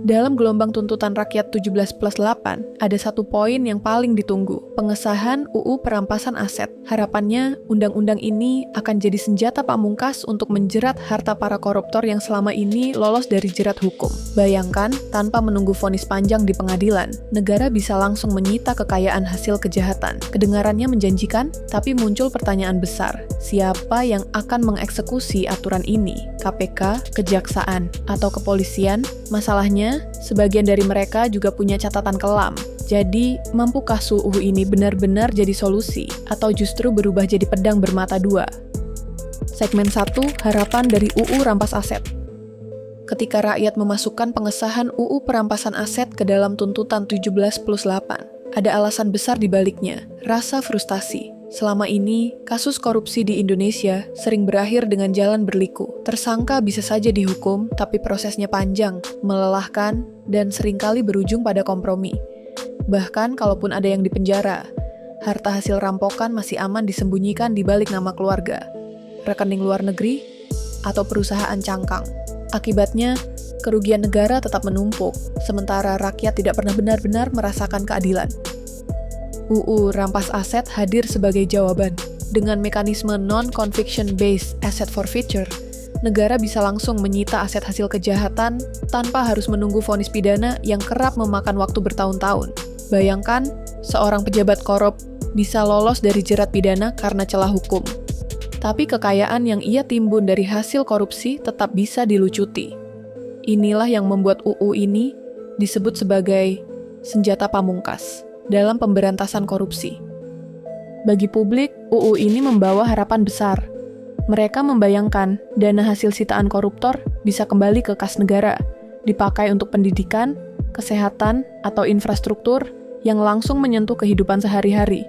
Dalam gelombang tuntutan rakyat 17+8, ada satu poin yang paling ditunggu, pengesahan UU Perampasan Aset. Harapannya, undang-undang ini akan jadi senjata pamungkas untuk menjerat harta para koruptor yang selama ini lolos dari jerat hukum. Bayangkan, tanpa menunggu vonis panjang di pengadilan, negara bisa langsung menyita kekayaan hasil kejahatan. Kedengarannya menjanjikan, tapi muncul pertanyaan besar. Siapa yang akan mengeksekusi aturan ini? KPK, Kejaksaan, atau Kepolisian? Masalahnya, sebagian dari mereka juga punya catatan kelam. Jadi, mampukah UU ini benar-benar jadi solusi, atau justru berubah jadi pedang bermata dua? Segmen 1, harapan dari UU Rampas Aset. Ketika rakyat memasukkan pengesahan UU Perampasan Aset ke dalam tuntutan 17+8, ada alasan besar di baliknya, rasa frustasi. Selama ini, kasus korupsi di Indonesia sering berakhir dengan jalan berliku. Tersangka bisa saja dihukum, tapi prosesnya panjang, melelahkan, dan seringkali berujung pada kompromi. Bahkan kalaupun ada yang dipenjara, harta hasil rampokan masih aman disembunyikan di balik nama keluarga, rekening luar negeri, atau perusahaan cangkang. Akibatnya, kerugian negara tetap menumpuk, sementara rakyat tidak pernah benar-benar merasakan keadilan. UU Rampas Aset hadir sebagai jawaban. Dengan mekanisme non-conviction based asset forfeiture, negara bisa langsung menyita aset hasil kejahatan tanpa harus menunggu vonis pidana yang kerap memakan waktu bertahun-tahun. Bayangkan, seorang pejabat korup bisa lolos dari jerat pidana karena celah hukum. Tapi kekayaan yang ia timbun dari hasil korupsi tetap bisa dilucuti. Inilah yang membuat UU ini disebut sebagai senjata pamungkas dalam pemberantasan korupsi. Bagi publik, UU ini membawa harapan besar. Mereka membayangkan dana hasil sitaan koruptor bisa kembali ke kas negara, dipakai untuk pendidikan, kesehatan, atau infrastruktur yang langsung menyentuh kehidupan sehari-hari.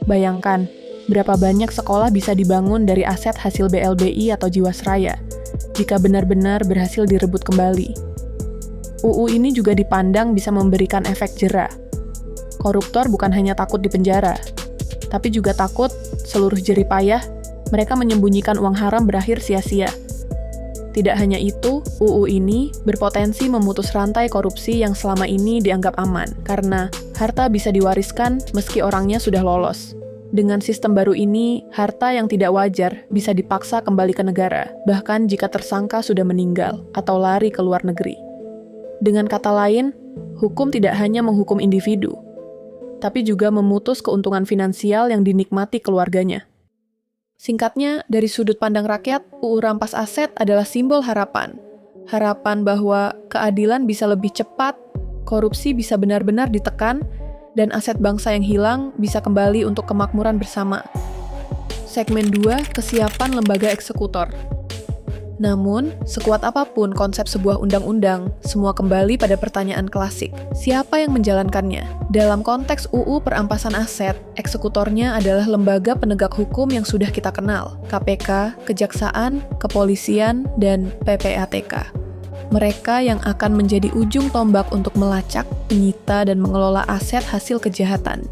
Bayangkan, berapa banyak sekolah bisa dibangun dari aset hasil BLBI atau Jiwasraya, jika benar-benar berhasil direbut kembali. UU ini juga dipandang bisa memberikan efek jera. Koruptor bukan hanya takut dipenjara, tapi juga takut seluruh jerih payah mereka menyembunyikan uang haram berakhir sia-sia. Tidak hanya itu, UU ini berpotensi memutus rantai korupsi yang selama ini dianggap aman, karena harta bisa diwariskan meski orangnya sudah lolos. Dengan sistem baru ini, harta yang tidak wajar bisa dipaksa kembali ke negara, bahkan jika tersangka sudah meninggal atau lari ke luar negeri. Dengan kata lain, hukum tidak hanya menghukum individu, tapi juga memutus keuntungan finansial yang dinikmati keluarganya. Singkatnya, dari sudut pandang rakyat, UU Rampas Aset adalah simbol harapan. Harapan bahwa keadilan bisa lebih cepat, korupsi bisa benar-benar ditekan, dan aset bangsa yang hilang bisa kembali untuk kemakmuran bersama. Segmen 2, kesiapan lembaga eksekutor. Namun, sekuat apapun konsep sebuah undang-undang, semua kembali pada pertanyaan klasik. Siapa yang menjalankannya? Dalam konteks UU Perampasan Aset, eksekutornya adalah lembaga penegak hukum yang sudah kita kenal, KPK, Kejaksaan, Kepolisian, dan PPATK. Mereka yang akan menjadi ujung tombak untuk melacak, menyita, dan mengelola aset hasil kejahatan.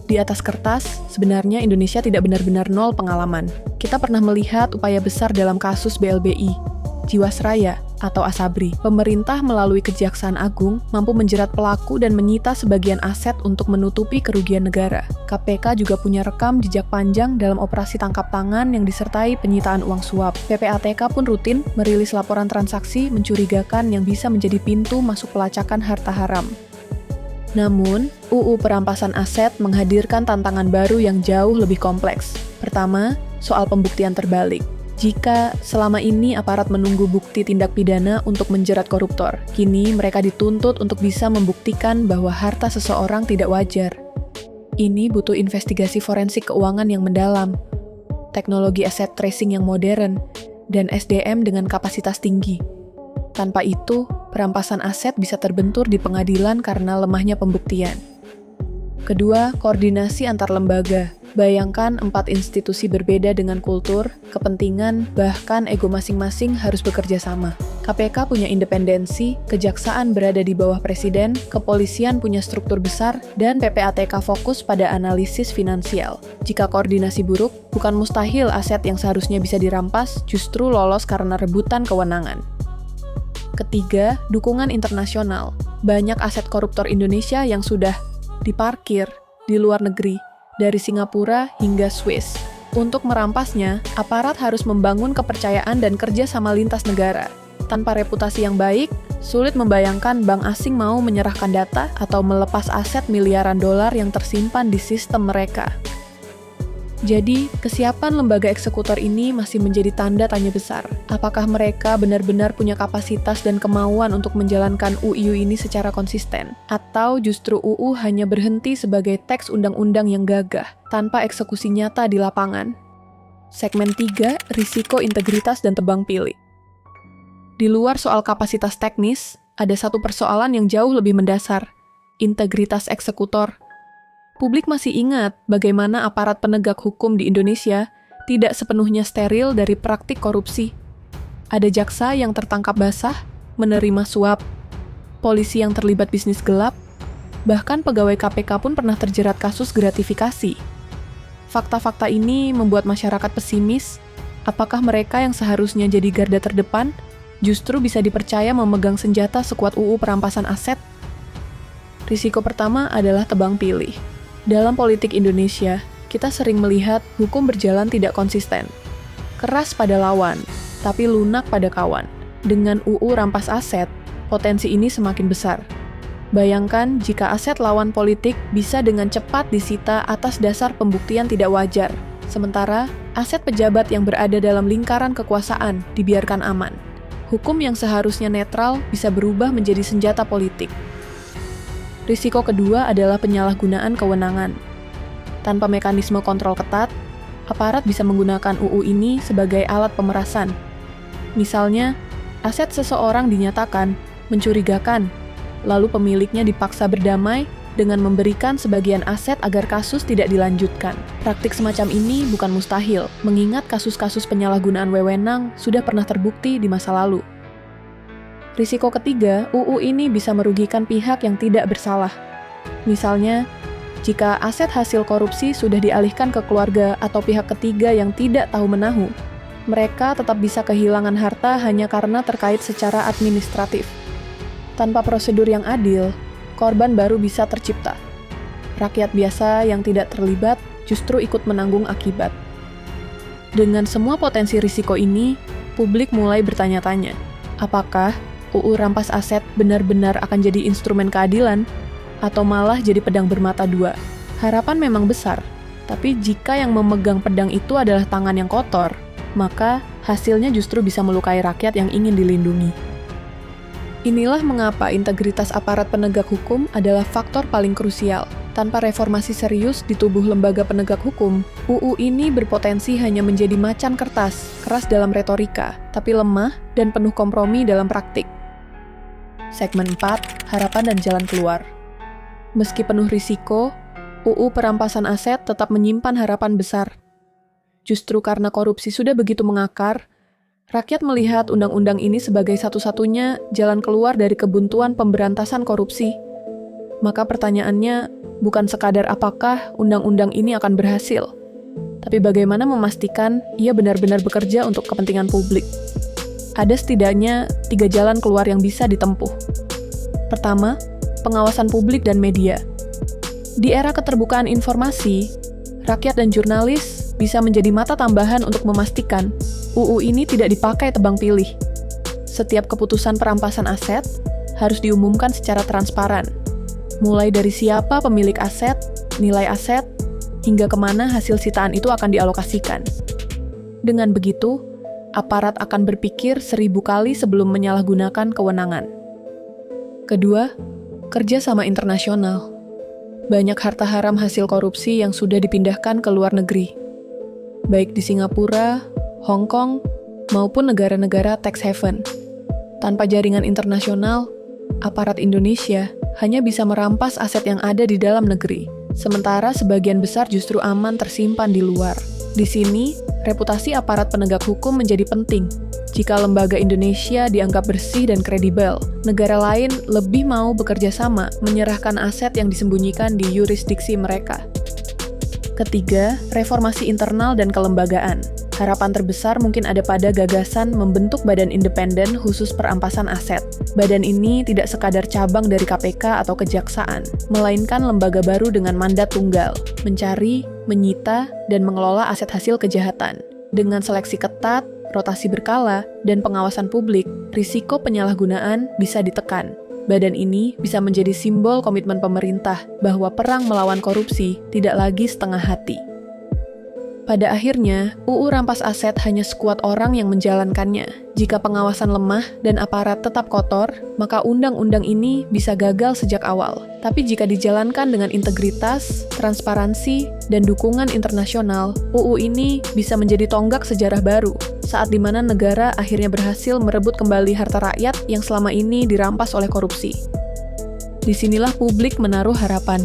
Di atas kertas, sebenarnya Indonesia tidak benar-benar nol pengalaman. Kita pernah melihat upaya besar dalam kasus BLBI, Jiwasraya, atau Asabri. Pemerintah melalui Kejaksaan Agung mampu menjerat pelaku dan menyita sebagian aset untuk menutupi kerugian negara. KPK juga punya rekam jejak panjang dalam operasi tangkap tangan yang disertai penyitaan uang suap. PPATK pun rutin merilis laporan transaksi mencurigakan yang bisa menjadi pintu masuk pelacakan harta haram. Namun, UU Perampasan Aset menghadirkan tantangan baru yang jauh lebih kompleks. Pertama, soal pembuktian terbalik. Jika selama ini aparat menunggu bukti tindak pidana untuk menjerat koruptor, kini mereka dituntut untuk bisa membuktikan bahwa harta seseorang tidak wajar. Ini butuh investigasi forensik keuangan yang mendalam, teknologi asset tracing yang modern, dan SDM dengan kapasitas tinggi. Tanpa itu, perampasan aset bisa terbentur di pengadilan karena lemahnya pembuktian. Kedua, koordinasi antar lembaga. Bayangkan 4 institusi berbeda dengan kultur, kepentingan, bahkan ego masing-masing harus bekerja sama. KPK punya independensi, Kejaksaan berada di bawah Presiden, Kepolisian punya struktur besar, dan PPATK fokus pada analisis finansial. Jika koordinasi buruk, bukan mustahil aset yang seharusnya bisa dirampas justru lolos karena rebutan kewenangan. Ketiga, dukungan internasional. Banyak aset koruptor Indonesia yang sudah diparkir di luar negeri, dari Singapura hingga Swiss. Untuk merampasnya, aparat harus membangun kepercayaan dan kerja sama lintas negara. Tanpa reputasi yang baik, sulit membayangkan bank asing mau menyerahkan data atau melepas aset miliaran dolar yang tersimpan di sistem mereka. Jadi, kesiapan lembaga eksekutor ini masih menjadi tanda tanya besar. Apakah mereka benar-benar punya kapasitas dan kemauan untuk menjalankan UU ini secara konsisten? Atau justru UU hanya berhenti sebagai teks undang-undang yang gagah, tanpa eksekusi nyata di lapangan? Segmen 3, risiko integritas dan tebang pilih. Di luar soal kapasitas teknis, ada satu persoalan yang jauh lebih mendasar, integritas eksekutor. Publik masih ingat bagaimana aparat penegak hukum di Indonesia tidak sepenuhnya steril dari praktik korupsi. Ada jaksa yang tertangkap basah, menerima suap, polisi yang terlibat bisnis gelap, bahkan pegawai KPK pun pernah terjerat kasus gratifikasi. Fakta-fakta ini membuat masyarakat pesimis, apakah mereka yang seharusnya jadi garda terdepan justru bisa dipercaya memegang senjata sekuat UU perampasan aset? Risiko pertama adalah tebang pilih. Dalam politik Indonesia, kita sering melihat hukum berjalan tidak konsisten. Keras pada lawan, tapi lunak pada kawan. Dengan UU rampas aset, potensi ini semakin besar. Bayangkan jika aset lawan politik bisa dengan cepat disita atas dasar pembuktian tidak wajar, sementara aset pejabat yang berada dalam lingkaran kekuasaan dibiarkan aman. Hukum yang seharusnya netral bisa berubah menjadi senjata politik. Risiko kedua adalah penyalahgunaan kewenangan. Tanpa mekanisme kontrol ketat, aparat bisa menggunakan UU ini sebagai alat pemerasan. Misalnya, aset seseorang dinyatakan mencurigakan, lalu pemiliknya dipaksa berdamai dengan memberikan sebagian aset agar kasus tidak dilanjutkan. Praktik semacam ini bukan mustahil, mengingat kasus-kasus penyalahgunaan wewenang sudah pernah terbukti di masa lalu. Risiko ketiga, UU ini bisa merugikan pihak yang tidak bersalah. Misalnya, jika aset hasil korupsi sudah dialihkan ke keluarga atau pihak ketiga yang tidak tahu menahu, mereka tetap bisa kehilangan harta hanya karena terkait secara administratif. Tanpa prosedur yang adil, korban baru bisa tercipta. Rakyat biasa yang tidak terlibat justru ikut menanggung akibat. Dengan semua potensi risiko ini, publik mulai bertanya-tanya, apakah UU rampas aset benar-benar akan jadi instrumen keadilan, atau malah jadi pedang bermata dua? Harapan memang besar, tapi jika yang memegang pedang itu adalah tangan yang kotor, maka hasilnya justru bisa melukai rakyat yang ingin dilindungi. Inilah mengapa integritas aparat penegak hukum adalah faktor paling krusial. Tanpa reformasi serius di tubuh lembaga penegak hukum, UU ini berpotensi hanya menjadi macan kertas, keras dalam retorika, tapi lemah dan penuh kompromi dalam praktik. Segmen 4, harapan dan jalan keluar. Meski penuh risiko, UU perampasan aset tetap menyimpan harapan besar. Justru karena korupsi sudah begitu mengakar, rakyat melihat undang-undang ini sebagai satu-satunya jalan keluar dari kebuntuan pemberantasan korupsi. Maka pertanyaannya bukan sekadar apakah undang-undang ini akan berhasil, tapi bagaimana memastikan ia benar-benar bekerja untuk kepentingan publik. Ada setidaknya 3 jalan keluar yang bisa ditempuh. Pertama, pengawasan publik dan media. Di era keterbukaan informasi, rakyat dan jurnalis bisa menjadi mata tambahan untuk memastikan UU ini tidak dipakai tebang pilih. Setiap keputusan perampasan aset harus diumumkan secara transparan, mulai dari siapa pemilik aset, nilai aset, hingga kemana hasil sitaan itu akan dialokasikan. Dengan begitu, aparat akan berpikir 1000 kali sebelum menyalahgunakan kewenangan. Kedua, kerjasama internasional. Banyak harta haram hasil korupsi yang sudah dipindahkan ke luar negeri, baik di Singapura, Hong Kong, maupun negara-negara tax haven. Tanpa jaringan internasional, aparat Indonesia hanya bisa merampas aset yang ada di dalam negeri, sementara sebagian besar justru aman tersimpan di luar. Di sini, reputasi aparat penegak hukum menjadi penting. Jika lembaga Indonesia dianggap bersih dan kredibel, negara lain lebih mau bekerja sama menyerahkan aset yang disembunyikan di yurisdiksi mereka. Ketiga, reformasi internal dan kelembagaan. Harapan terbesar mungkin ada pada gagasan membentuk badan independen khusus perampasan aset. Badan ini tidak sekadar cabang dari KPK atau Kejaksaan, melainkan lembaga baru dengan mandat tunggal, mencari, menyita, dan mengelola aset hasil kejahatan. Dengan seleksi ketat, rotasi berkala, dan pengawasan publik, risiko penyalahgunaan bisa ditekan. Badan ini bisa menjadi simbol komitmen pemerintah bahwa perang melawan korupsi tidak lagi setengah hati. Pada akhirnya, UU Rampas Aset hanya sekuat orang yang menjalankannya. Jika pengawasan lemah dan aparat tetap kotor, maka undang-undang ini bisa gagal sejak awal. Tapi jika dijalankan dengan integritas, transparansi, dan dukungan internasional, UU ini bisa menjadi tonggak sejarah baru, saat di mana negara akhirnya berhasil merebut kembali harta rakyat yang selama ini dirampas oleh korupsi. Disinilah publik menaruh harapan.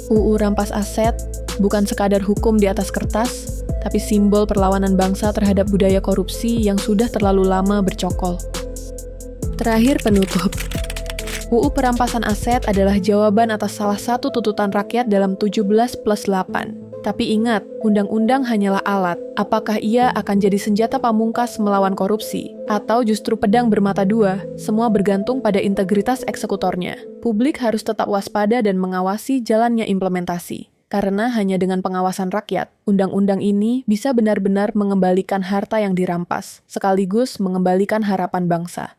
UU Rampas Aset bukan sekadar hukum di atas kertas, tapi simbol perlawanan bangsa terhadap budaya korupsi yang sudah terlalu lama bercokol. Terakhir penutup. UU Perampasan Aset adalah jawaban atas salah satu tuntutan rakyat dalam 17+8. Tapi ingat, undang-undang hanyalah alat. Apakah ia akan jadi senjata pamungkas melawan korupsi? Atau justru pedang bermata dua? Semua bergantung pada integritas eksekutornya. Publik harus tetap waspada dan mengawasi jalannya implementasi. Karena hanya dengan pengawasan rakyat, undang-undang ini bisa benar-benar mengembalikan harta yang dirampas, sekaligus mengembalikan harapan bangsa.